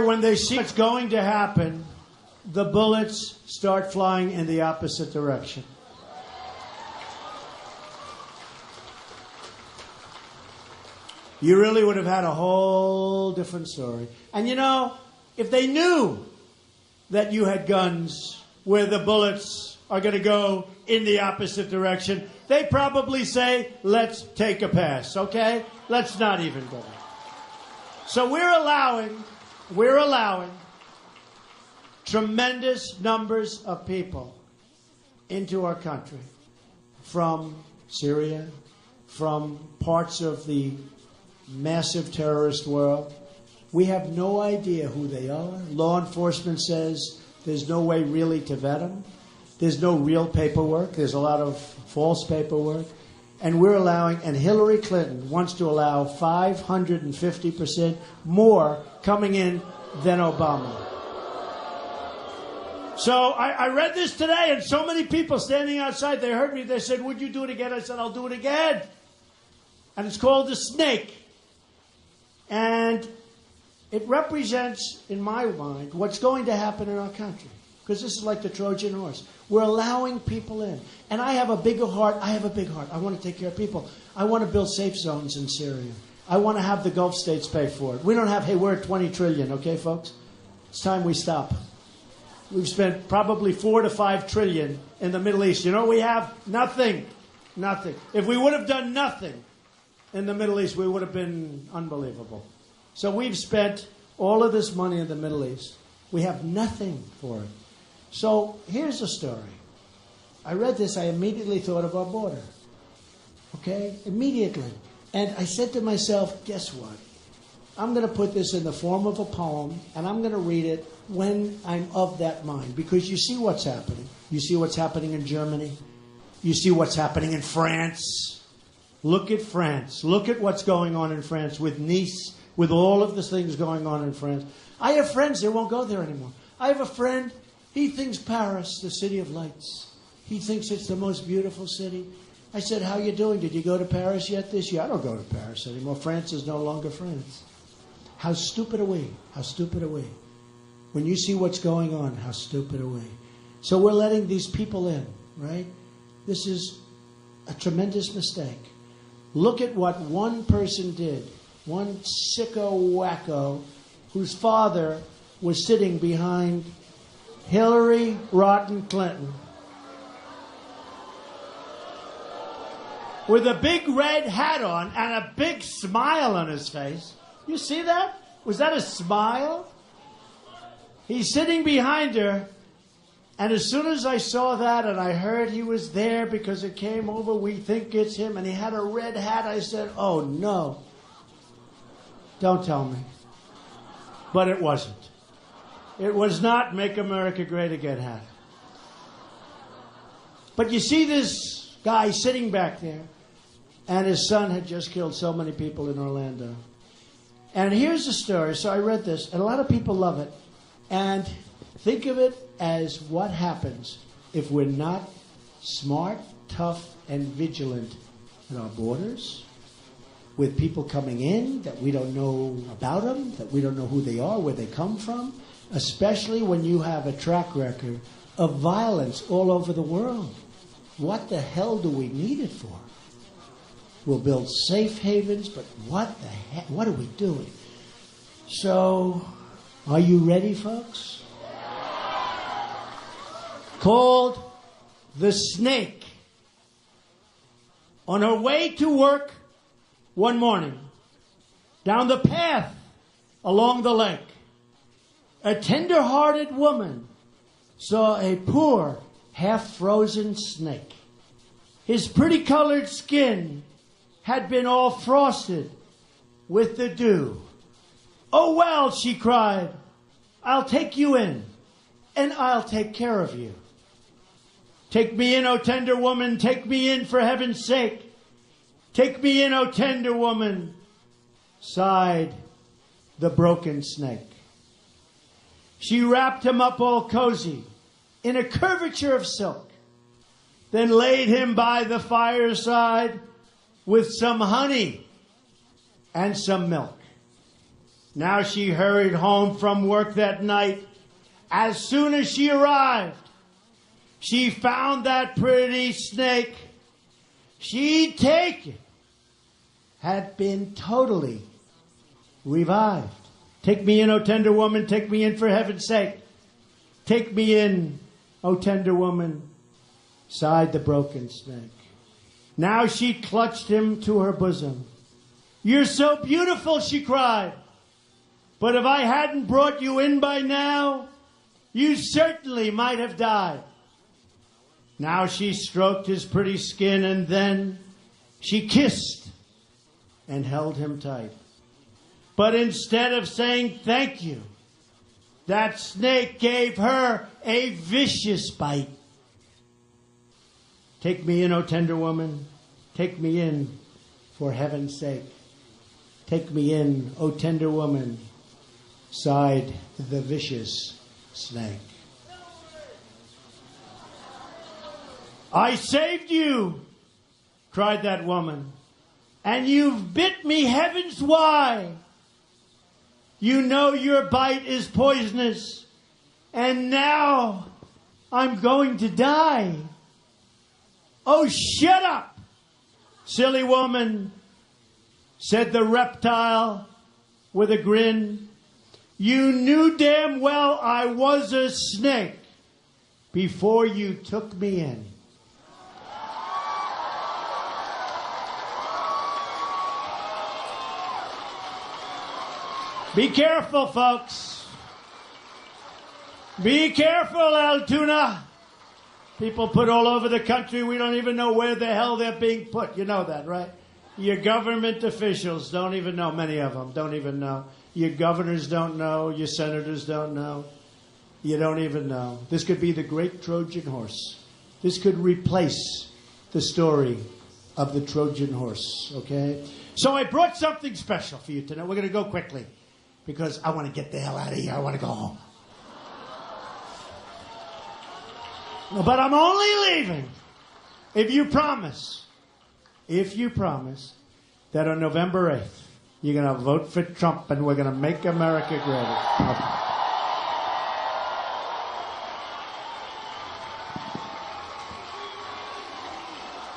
when they see what's going to happen, the bullets start flying in the opposite direction. You really would have had a whole different story. And you know, if they knew that you had guns where the bullets are going to go in the opposite direction, they probably say, let's take a pass, okay? Let's not even go there. So we're allowing tremendous numbers of people into our country from Syria, from parts of the massive terrorist world. We have no idea who they are. Law enforcement says there's no way really to vet them. There's no real paperwork. There's a lot of false paperwork. And we're allowing, and Hillary Clinton wants to allow 550% more coming in than Obama. So I read this today, and so many people standing outside, they heard me, they said, would you do it again? I said, I'll do it again. And it's called The Snake. And it represents, in my mind, what's going to happen in our country. Because this is like the Trojan horse. We're allowing people in. And I have a bigger heart. I have a big heart. I want to take care of people. I want to build safe zones in Syria. I want to have the Gulf states pay for it. We don't have, hey, we're at 20 trillion, okay, folks? It's time we stop. We've spent probably 4 to 5 trillion in the Middle East. You know what we have? Nothing. Nothing. If we would have done nothing in the Middle East, we would have been unbelievable. So we've spent all of this money in the Middle East. We have nothing for it. So here's the story. I read this, I immediately thought of our border. Okay? Immediately. And I said to myself, guess what? I'm going to put this in the form of a poem, and I'm going to read it when I'm of that mind. Because you see what's happening. You see what's happening in Germany. You see what's happening in France. Look at France. Look at what's going on in France with Nice, with all of the things going on in France. I have friends that won't go there anymore. I have a friend, he thinks Paris, the city of lights. He thinks it's the most beautiful city. I said, how you doing? Did you go to Paris yet this year? I don't go to Paris anymore. France is no longer France. How stupid are we? How stupid are we? When you see what's going on, how stupid are we? So we're letting these people in, right? This is a tremendous mistake. Look at what one person did. One sicko wacko whose father was sitting behind Hillary Rotten Clinton with a big red hat on and a big smile on his face. You see that? Was that a smile? He's sitting behind her, and as soon as I saw that and I heard he was there because it came over, we think it's him, and he had a red hat, I said, oh no. Don't tell me. But it wasn't. It was not Make America Great Again hat. But you see this guy sitting back there, and his son had just killed so many people in Orlando. And here's the story. So I read this, and a lot of people love it. And think of it as what happens if we're not smart, tough, and vigilant at our borders, with people coming in that we don't know about them, that we don't know who they are, where they come from, especially when you have a track record of violence all over the world. What the hell do we need it for? We'll build safe havens, but what the heck? What are we doing? So, are you ready, folks? Called the Snake. On her way to work one morning, down the path along the lake, a tender-hearted woman saw a poor, half-frozen snake. His pretty-colored skin had been all frosted with the dew. "Oh, well," she cried, "I'll take you in, and I'll take care of you. Take me in, O tender woman, take me in for heaven's sake. Take me in, O tender woman," sighed the broken snake. She wrapped him up all cozy in a curvature of silk, then laid him by the fireside with some honey and some milk. Now she hurried home from work that night. As soon as she arrived, she found that pretty snake she'd taken had been totally revived. "Take me in, O tender woman, take me in for heaven's sake. Take me in, O tender woman," sighed the broken snake. Now she clutched him to her bosom. "You're so beautiful," she cried. "But if I hadn't brought you in by now, you certainly might have died." Now she stroked his pretty skin, and then she kissed and held him tight. But instead of saying thank you, that snake gave her a vicious bite. "Take me in, O tender woman, take me in for heaven's sake. Take me in, O tender woman," sighed the vicious snake. "I saved you," cried that woman, "and you've bit me heavens why. You know your bite is poisonous, and now I'm going to die." "Oh, shut up, silly woman," said the reptile with a grin. "You knew damn well I was a snake before you took me in." Be careful, folks. Be careful, Altoona. People put all over the country, we don't even know where the hell they're being put. You know that, right? Your government officials don't even know. Many of them don't even know. Your governors don't know. Your senators don't know. You don't even know. This could be the great Trojan horse. This could replace the story of the Trojan horse, okay? So I brought something special for you tonight. We're going to go quickly because I want to get the hell out of here. I want to go home. But I'm only leaving if you promise that on November 8th, you're going to vote for Trump and we're going to make America great. Okay.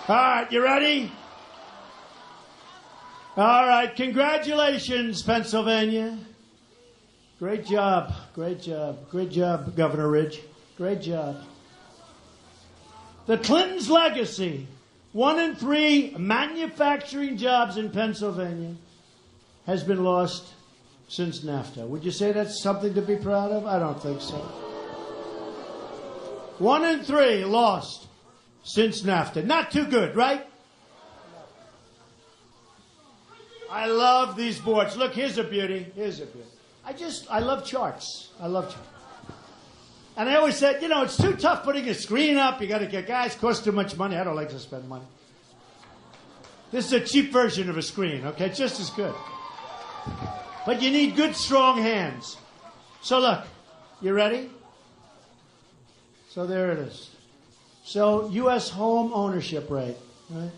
All right, you ready? All right, congratulations, Pennsylvania. Great job, great job, great job, Governor Ridge. Great job. The Clintons' legacy, 1 in 3 manufacturing jobs in Pennsylvania, has been lost since NAFTA. Would you say that's something to be proud of? I don't think so. 1 in 3 lost since NAFTA. Not too good, right? I love these boards. Look, here's a beauty. Here's a beauty. I love charts. I love charts. And I always said, it's too tough putting a screen up. You got to get guys, costs too much money. I don't like to spend money. This is a cheap version of a screen, okay? It's just as good. But you need good, strong hands. So look, you ready? So there it is. So U.S. home ownership rate, right?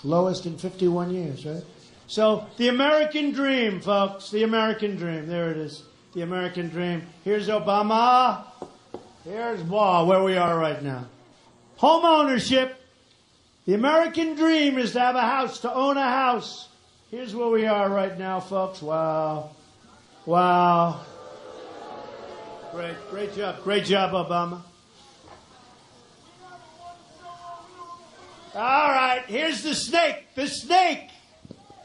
Lowest in 51 years, right? So the American dream, folks, the American dream. There it is, the American dream. Here's Obama. Here's where we are right now. Home ownership. The American dream is to have a house, to own a house. Here's where we are right now, folks. Wow. Wow. Great job. Great job, Obama. All right, here's the snake. The snake.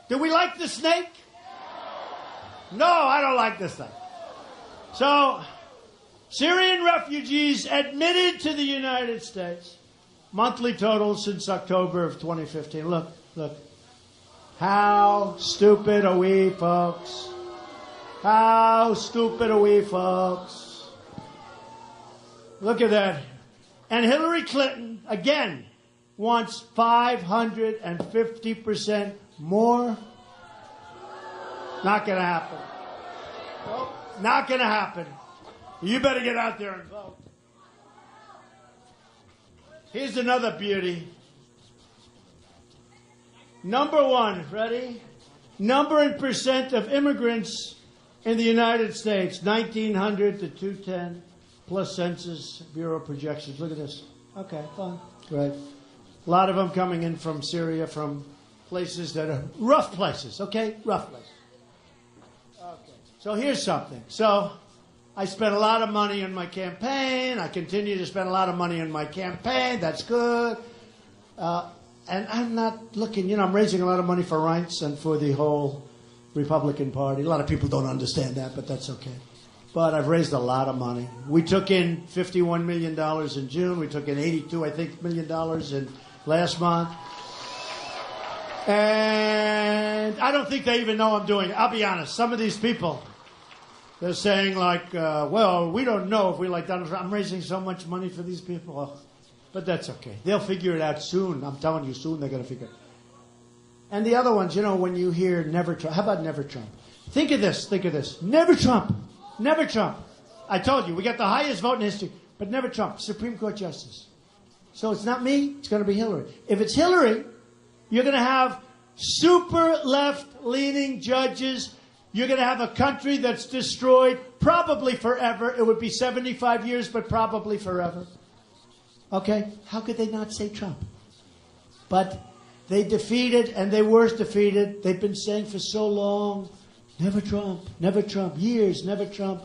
Do we like the snake? No, I don't like the snake. So, Syrian refugees admitted to the United States. Monthly total since October of 2015. Look. How stupid are we, folks? How stupid are we, folks? Look at that. And Hillary Clinton, again, wants 550% more. Not going to happen. Nope, not going to happen. You better get out there and vote. Here's another beauty. Number 1, ready? Number and percent of immigrants in the United States, 1,900 to 210, plus Census Bureau projections. Look at this. Okay, fine. Right. A lot of them coming in from Syria, from places that are rough places, okay? Rough places. Okay. So here's something. So I spent a lot of money on my campaign. I continue to spend a lot of money on my campaign. That's good. And I'm not looking, I'm raising a lot of money for Reince and for the whole Republican Party. A lot of people don't understand that, but that's okay. But I've raised a lot of money. We took in $51 million in June. We took in $82 million in last month. And I don't think they even know I'm doing it. I'll be honest. Some of these people, they're saying like, well, we don't know if we like Donald Trump. I'm raising so much money for these people. Oh, but that's okay. They'll figure it out soon. I'm telling you, soon they're going to figure it out. And the other ones, when you hear never Trump. How about never Trump? Think of this. Never Trump. Never Trump. I told you, we got the highest vote in history, but never Trump. Supreme Court Justice. So it's not me, it's going to be Hillary. If it's Hillary, you're going to have super left-leaning judges. You're going to have a country that's destroyed probably forever. It would be 75 years, but probably forever. Okay? How could they not say Trump? But they defeated, and they were defeated. They've been saying for so long, never Trump, years, never Trump.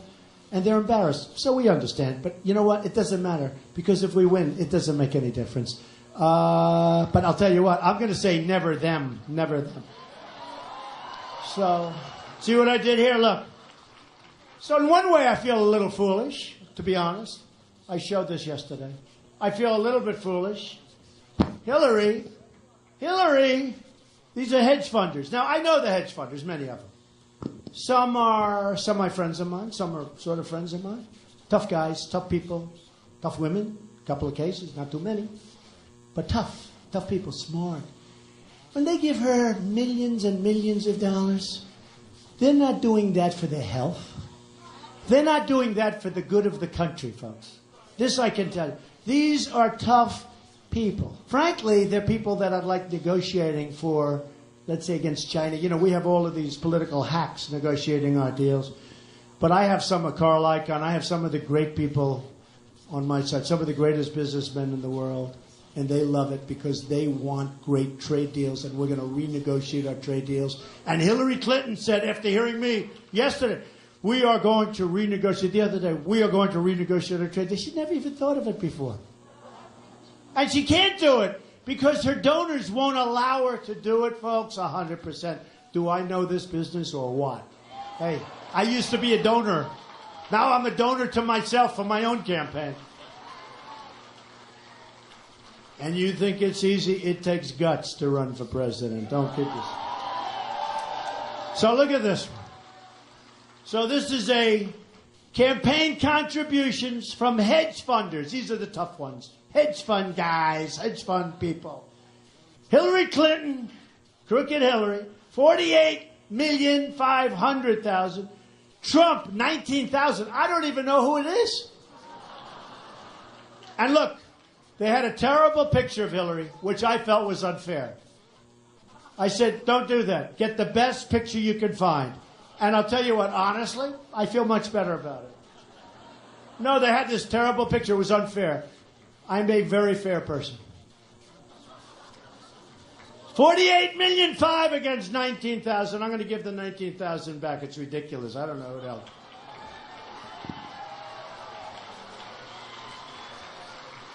And they're embarrassed. So we understand. But you know what? It doesn't matter. Because if we win, it doesn't make any difference. But I'll tell you what. I'm going to say never them. Never them. So, see what I did here? Look. So in one way, I feel a little foolish, to be honest. I showed this yesterday. I feel a little bit foolish. Hillary, these are hedge funders. Now, I know the hedge funders, many of them. Some are my friends of mine. Some are sort of friends of mine. Tough guys, tough people, tough women. A couple of cases, not too many. But tough people, smart. when they give her millions and millions of dollars, they're not doing that for their health. They're not doing that for the good of the country, folks. This I can tell you. These are tough people. Frankly, they're people that I'd like negotiating for, let's say, against China. You know, we have all of these political hacks negotiating our deals. But I have some of Carl Icahn. I have some of the great people on my side, some of the greatest businessmen in the world. And they love it because they want great trade deals, and we're going to renegotiate our trade deals. And Hillary Clinton said, after hearing me yesterday, we are going to renegotiate. The other day, we are going to renegotiate our trade deals. She never even thought of it before. And she can't do it because her donors won't allow her to do it, folks, 100%. Do I know this business or what? Hey, I used to be a donor. Now I'm a donor to myself for my own campaign. And you think it's easy? It takes guts to run for president. Don't kid yourself. So look at this one. So this is a campaign contributions from hedge funders. These are the tough ones. Hedge fund guys, hedge fund people. Hillary Clinton, crooked Hillary, 48,500,000. Trump, 19,000. I don't even know who it is. And look, they had a terrible picture of Hillary, which I felt was unfair. I said, don't do that. Get the best picture you can find. And I'll tell you what, honestly, I feel much better about it. No, they had this terrible picture. It was unfair. I'm a very fair person. 48,500,000 against 19,000. I'm going to give the 19,000 back. It's ridiculous. I don't know what else.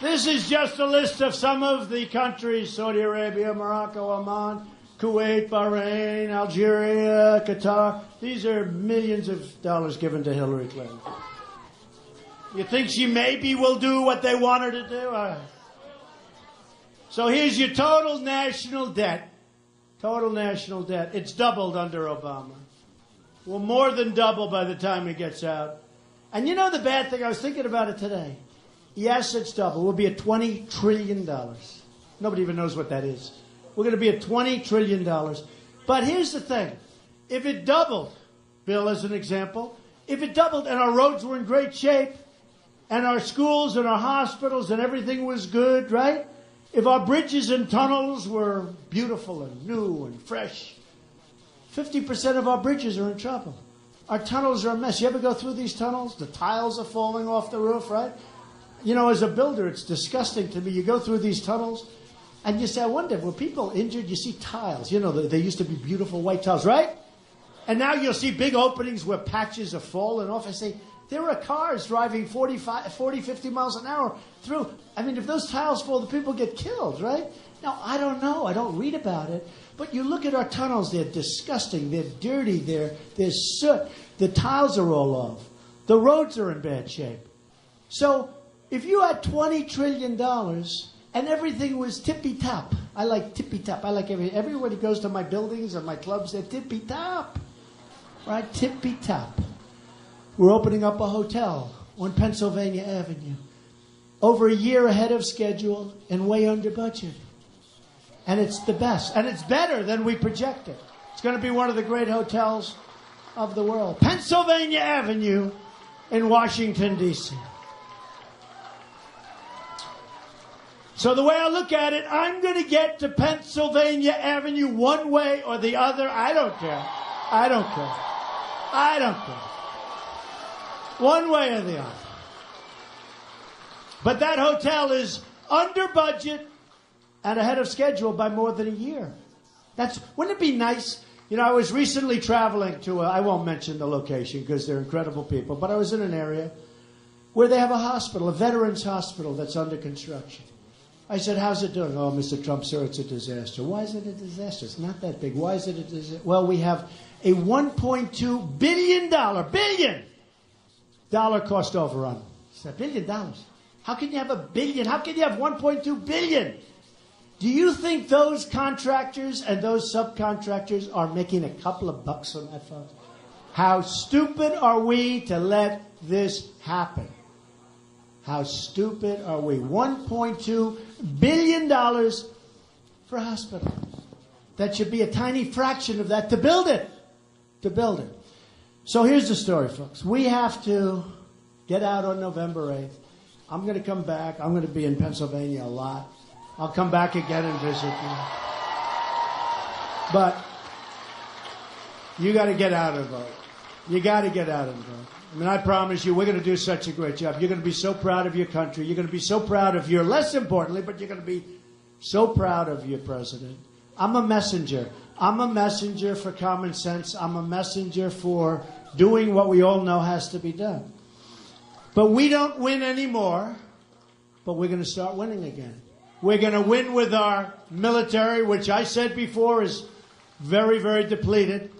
This is just a list of some of the countries: Saudi Arabia, Morocco, Oman, Kuwait, Bahrain, Algeria, Qatar. These are millions of dollars given to Hillary Clinton. You think she maybe will do what they want her to do? So here's your total national debt. Total national debt. It's doubled under Obama. Will more than double by the time he gets out. And you know the bad thing? I was thinking about it today. Yes, it's double. We'll be at $20 trillion. Nobody even knows what that is. We're going to be at $20 trillion. But here's the thing. If it doubled, Bill, as an example, if it doubled and our roads were in great shape and our schools and our hospitals and everything was good, right? If our bridges and tunnels were beautiful and new and fresh, 50% of our bridges are in trouble. Our tunnels are a mess. You ever go through these tunnels? The tiles are falling off the roof, right? You know, as a builder, it's disgusting to me. You go through these tunnels, and you say, I wonder, were people injured? You see tiles. You know, they used to be beautiful white tiles, right? And now you'll see big openings where patches are falling off. I say, there are cars driving 40, 50 miles an hour through. I mean, if those tiles fall, the people get killed, right? Now, I don't know. I don't read about it. But you look at our tunnels. They're disgusting. They're dirty. There's soot. The tiles are all off. The roads are in bad shape. So if you had $20 trillion and everything was tippy-top, I like tippy-top. I like everybody goes to my buildings and my clubs, they're tippy-top, right? Tippy-top. We're opening up a hotel on Pennsylvania Avenue, over a year ahead of schedule and way under budget. And it's the best. And it's better than we projected. It's going to be one of the great hotels of the world. Pennsylvania Avenue in Washington, D.C. So the way I look at it, I'm going to get to Pennsylvania Avenue one way or the other. I don't care. I don't care. I don't care. One way or the other. But that hotel is under budget and ahead of schedule by more than a year. Wouldn't it be nice? You know, I was recently traveling to I won't mention the location because they're incredible people, but I was in an area where they have a hospital, a veterans hospital that's under construction. I said, how's it doing? Oh, Mr. Trump, sir, it's a disaster. Why is it a disaster? It's not that big. Why is it a disaster? Well, we have a $1.2 billion cost overrun. I said, $1 billion? How can you have $1 billion? How can you have $1.2 billion? Do you think those contractors and those subcontractors are making a couple of bucks on that, folks? How stupid are we to let this happen? How stupid are we? $1.2 billion for a hospital. that should be a tiny fraction of that to build it. To build it. So here's the story, folks. We have to get out on November 8th. I'm going to come back. I'm going to be in Pennsylvania a lot. I'll come back again and visit you. But you got to get out and vote. You got to get out and vote. I mean, I promise you, we're going to do such a great job. You're going to be so proud of your country. You're going to be so proud of your, less importantly, but you're going to be so proud of your president. I'm a messenger. I'm a messenger for common sense. I'm a messenger for doing what we all know has to be done. But we don't win anymore, but we're going to start winning again. We're going to win with our military, which I said before is very, very depleted.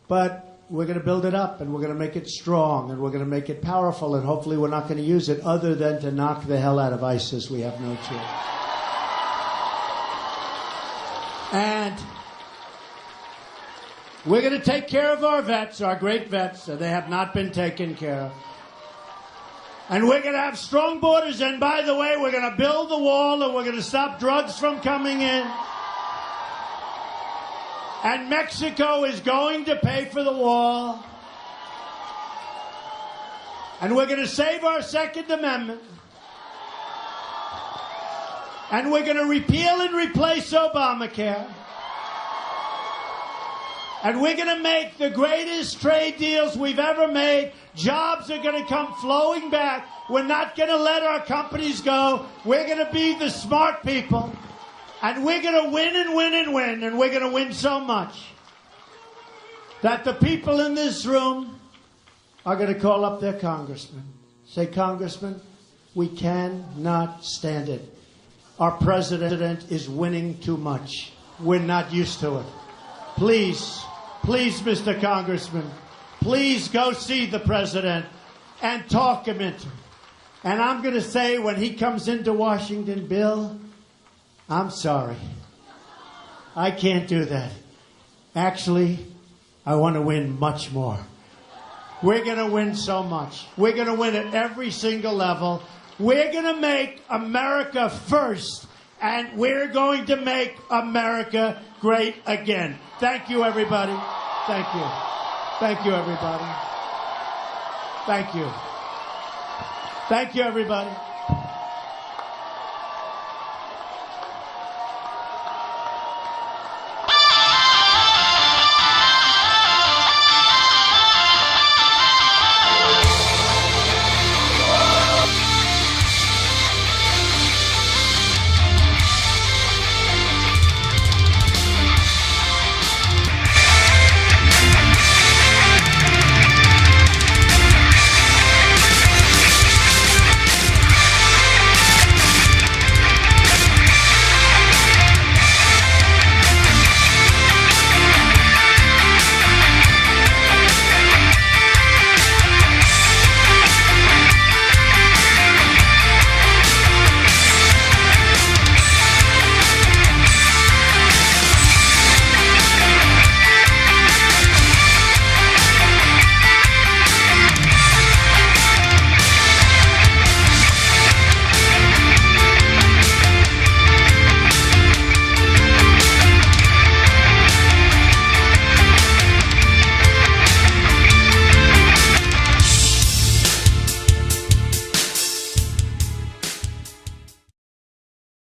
But we're going to build it up, and we're going to make it strong, and we're going to make it powerful, and hopefully we're not going to use it other than to knock the hell out of ISIS. We have no choice. And we're going to take care of our vets, our great vets, and they have not been taken care of. And we're going to have strong borders, and by the way, we're going to build the wall, and we're going to stop drugs from coming in. And Mexico is going to pay for the wall. And we're going to save our Second Amendment. And we're going to repeal and replace Obamacare. And we're going to make the greatest trade deals we've ever made. Jobs are going to come flowing back. We're not going to let our companies go. We're going to be the smart people. And we're going to win and win and win. And we're going to win so much that the people in this room are going to call up their congressman. Say, Congressman, we cannot stand it. Our president is winning too much. We're not used to it. Please, please, Mr. Congressman, please go see the president and talk him into it. And I'm going to say when he comes into Washington, Bill, I'm sorry. I can't do that. Actually, I want to win much more. We're going to win so much. We're going to win at every single level. We're going to make America first, and we're going to make America great again. Thank you, everybody. Thank you. Thank you, everybody. Thank you. Thank you, everybody.